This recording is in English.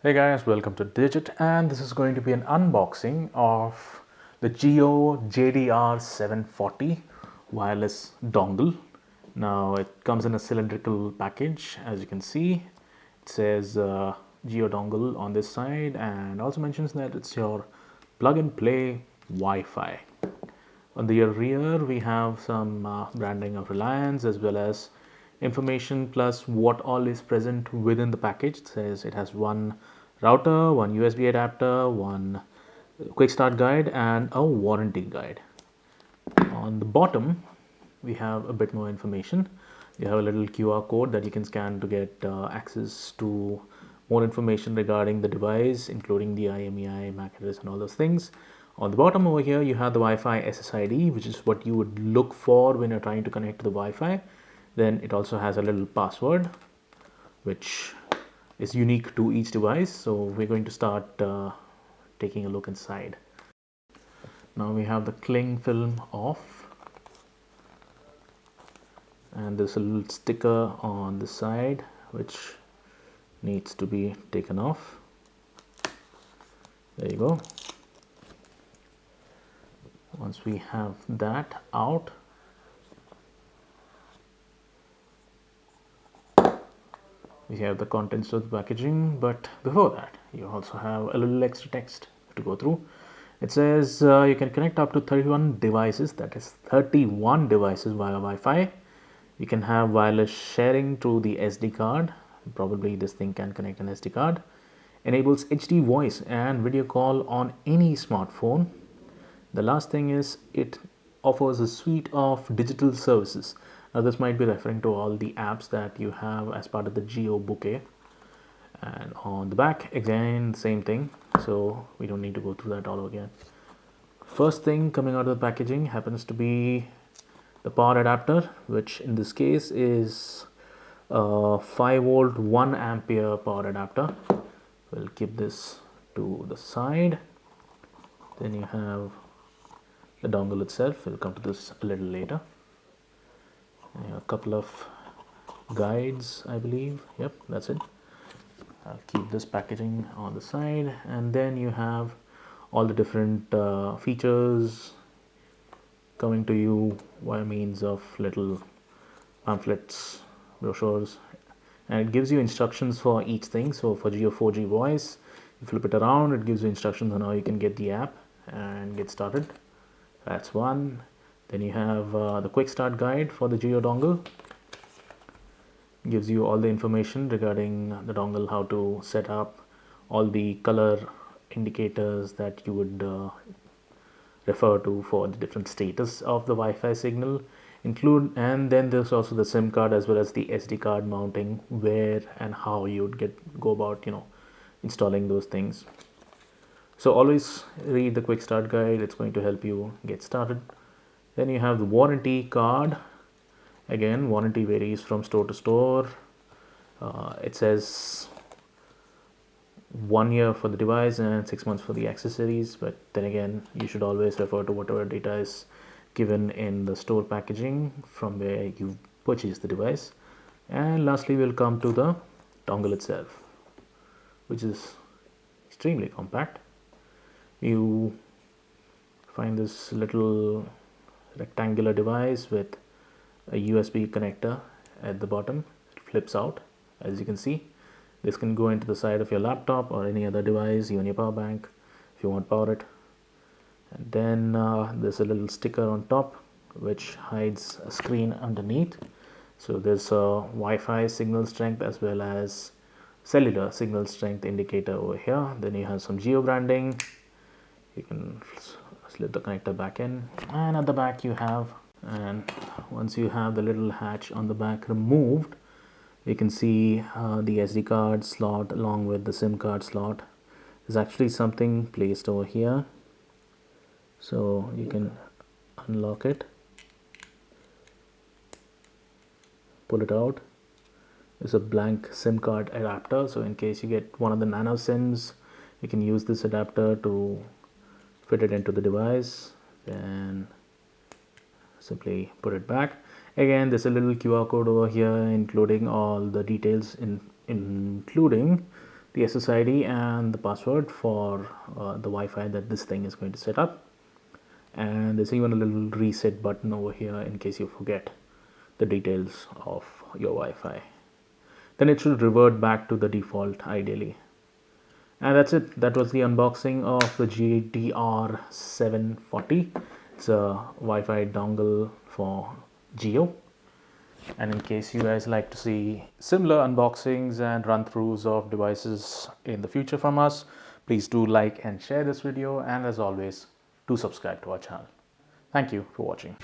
Hey guys, welcome to Digit, and this is going to be an unboxing of the Geo JDR 740 wireless dongle. Now it comes in a cylindrical package, as you can see. It says Geo dongle on this side and also mentions that it's your plug and play Wi-Fi. On the rear, we have some branding of Reliance as well as information plus what all is present within the package. It says it has one router, one USB adapter, one quick start guide, and a warranty guide. On the bottom, we have a bit more information. You have a little QR code that you can scan to get access to more information regarding the device, including the IMEI, MAC address, and all those things. On the bottom over here, you have the Wi-Fi SSID, which is what you would look for when you're trying to connect to the Wi-Fi. Then it also has a little password, which is unique to each device. So we're going to start taking a look inside. Now we have the cling film off, and there's a little sticker on the side which needs to be taken off. There you go. Once we have that out, we have the contents of the packaging, but before that you also have a little extra text to go through. It says you can connect up to 31 devices, that is 31 devices via Wi-Fi. You can have wireless sharing through the SD card. Probably this thing can connect an SD card. Enables HD voice and video call on any smartphone. The last thing is it offers a suite of digital services. Now this might be referring to all the apps that you have as part of the Geo bouquet. And on the back, again, same thing. So we don't need to go through that all again. First thing coming out of the packaging happens to be the power adapter, which in this case is a 5 volt 1 ampere power adapter. We'll keep this to the side. Then you have the dongle itself. We'll come to this a little later. A couple of guides, I believe. Yep, that's it. I'll keep this packaging on the side, and then you have all the different features coming to you by means of little pamphlets, brochures, and it gives you instructions for each thing. So for Geo 4G voice, you flip it around, it gives you instructions on how you can get the app and get started. That's one. Then you have the quick start guide for the Geo dongle. It gives you all the information regarding the dongle, how to set up, all the color indicators that you would refer to for the different status of the Wi-Fi signal and then there's also the SIM card as well as the SD card mounting, where and how you would go about installing those things. So always read the quick start guide, it's going to help you get started. Then you have the warranty card. Again, warranty varies from store to store. It says 1 year for the device and 6 months for the accessories, but then again you should always refer to whatever data is given in the store packaging from where you purchase the device. And lastly, we'll come to the dongle itself, which is extremely compact. You find this little rectangular device with a USB connector at the bottom. It flips out, as you can see. This can go into the side of your laptop or any other device, even your power bank if you want to power it. And then there's a little sticker on top which hides a screen underneath. So there's a Wi-Fi signal strength as well as cellular signal strength indicator over here. Then you have some Geo branding. You can slip the connector back in, and at the back you have, and once you have the little hatch on the back removed, you can see the SD card slot along with the SIM card slot. There's actually something placed over here, so you can unlock it, pull it out. There's a blank SIM card adapter, so in case you get one of the nano SIMs, you can use this adapter to fit it into the device. Then simply put it back. Again, there's a little QR code over here including all the details including the SSID and the password for the Wi-Fi that this thing is going to set up. And there's even a little reset button over here in case you forget the details of your Wi-Fi. Then it should revert back to the default ideally. And that's it. That was the unboxing of the GTR 740. It's a Wi-Fi dongle for Jio. And in case you guys like to see similar unboxings and run-throughs of devices in the future from us, please do like and share this video, and as always, do subscribe to our channel. Thank you for watching.